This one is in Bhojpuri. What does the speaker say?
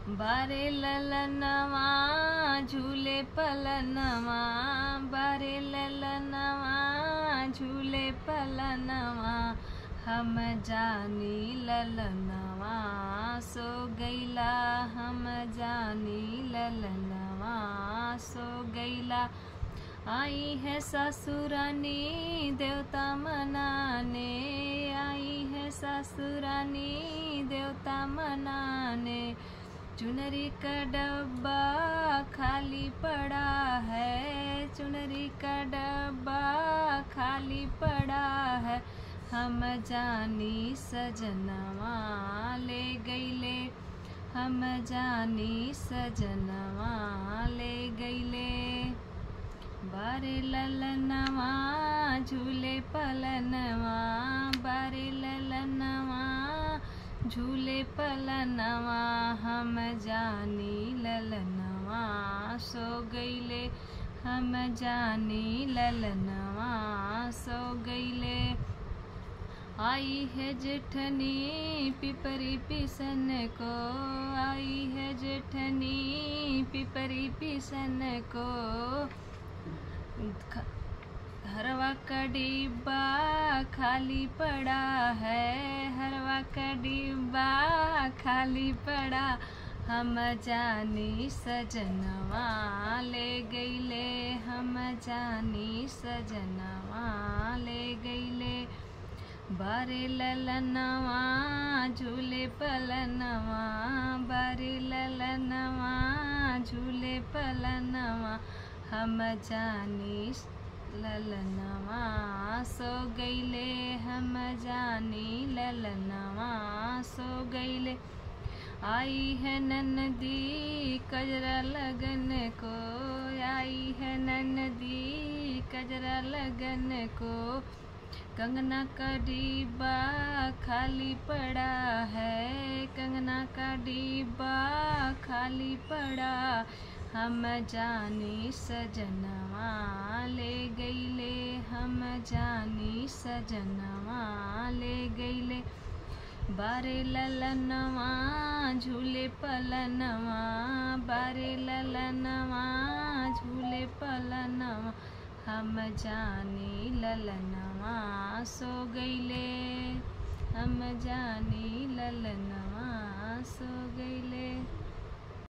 बारे ललनवा झूले पलनवा, बारे ललनवा झूले पलनवा, हम जानी ललनवा सो गईला, हम जानी ललनवा सो गईला। आई है ससुरानी देवता मनाने, आई है ससुरानी देवता मनाने, चुनरी का डब्बा खाली पड़ा है, चुनरी का डब्बा खाली पड़ा है, हम जानी सजनवा ले गईले, हम जानी सजनवा ले गईले। बारे ललनवा झूले पलनवा, बारे ललनवा झूले पलनवा, हम जानी ललनवा सो गईले, हम जानी ललनवा सो गईले। आई है जेठनी पिपरी पिसन को, आई है जेठनी पिपरी पिसन को, हरवा का डिब्बा खाली पड़ा है, हरवा का डिब्बा खाली पड़ा, हम जानी सजनवा ले गईले, हम जानी सजनवा ले गईले। बारे ललनवा झूले पलनवा, बारे ललनवा झूले पलनवा, हम जानी ललनवा सो गईले, हम जानी ललनवा सो गईले। आई है ननदी कजरा लगन को, आई है ननदी कजरा लगन को, कंगना का डिब्बा खाली पड़ा है, कंगना का डिब्बा खाली पड़ा, हम जानी सजनवा ले गईले, हम जानी सजनवा ले गईले। बारे ललनवा झूले पलनवा, बारे ललनवा झूले पलनवा, हम जानी ललनवा सो गईले, हम जानी ललनवा सो गईले।